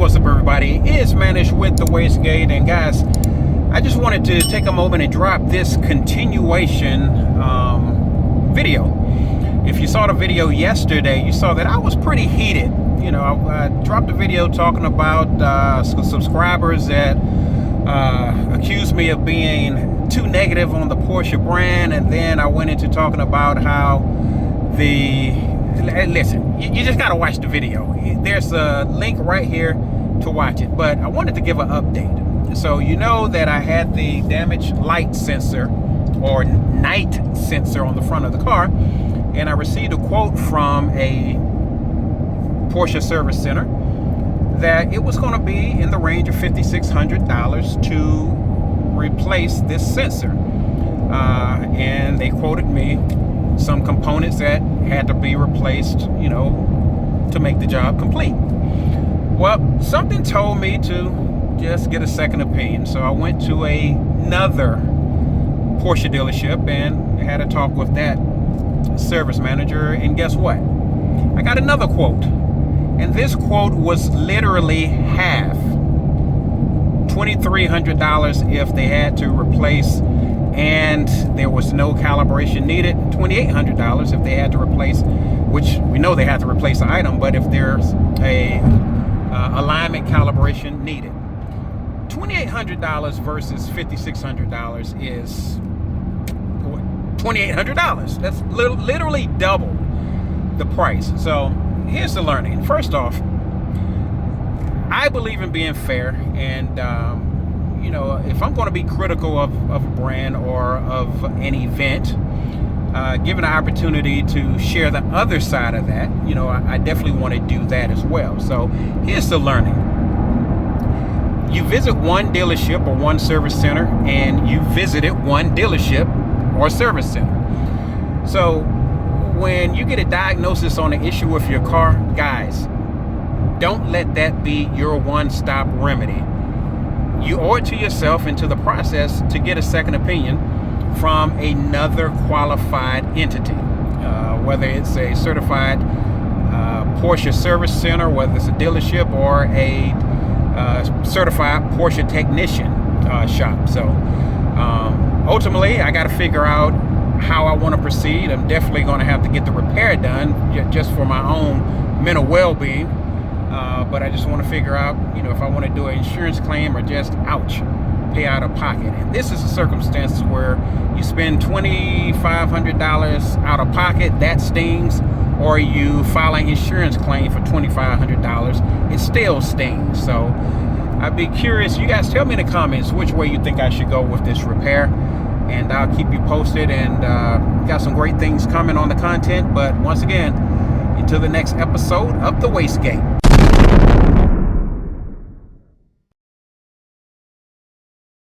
What's up, everybody? It's Manish with the Wastegate, and guys, I just wanted to take a moment and drop this continuation video. If you saw the video yesterday, you saw that I was pretty heated. You know, I dropped a video talking about subscribers that accused me of being too negative on the Porsche brand, and then I went into talking about how listen, you just gotta watch the video. There's a link right here to watch it, but I wanted to give an update. So you know that I had the damaged light sensor or night sensor on the front of the car, and I received a quote from a Porsche service center that it was going to be in the range of $5,600 to replace this sensor, and they quoted me some components that had to be replaced, you know, to make the job complete. Well, something told me to just get a second opinion, so I went to another Porsche dealership and had a talk with that service manager, and guess what? I got another quote, and this quote was literally half. $2,300 if they had to replace and there was no calibration needed. $2,800 if they had to replace, which we know they had to replace the item, but if there's a alignment calibration needed. $2,800 versus $5,600 is $2,800. That's literally double the price. So here's the learning. First off, I believe in being fair, and you know, if I'm going to be critical of a brand or of an event, given the opportunity to share the other side of that, you know, I definitely want to do that as well. So here's the learning. You visit one dealership or one service center, and you visited one dealership or service center. So when you get a diagnosis on an issue with your car, guys, don't let that be your one-stop remedy. You owe it to yourself and to the process to get a second opinion from another qualified entity, whether it's a certified Porsche service center, whether it's a dealership, or a certified Porsche technician shop. So ultimately, I got to figure out how I want to proceed. I'm definitely going to have to get the repair done just for my own mental well-being. But I just want to figure out, you know, if I want to do an insurance claim or just, ouch, pay out of pocket. And this is a circumstance where you spend $2,500 out of pocket, that stings, or you file an insurance claim for $2,500, it still stings. So I'd be curious, you guys tell me in the comments which way you think I should go with this repair, and I'll keep you posted. And got some great things coming on the content. But once again, until the next episode of The Wastegate.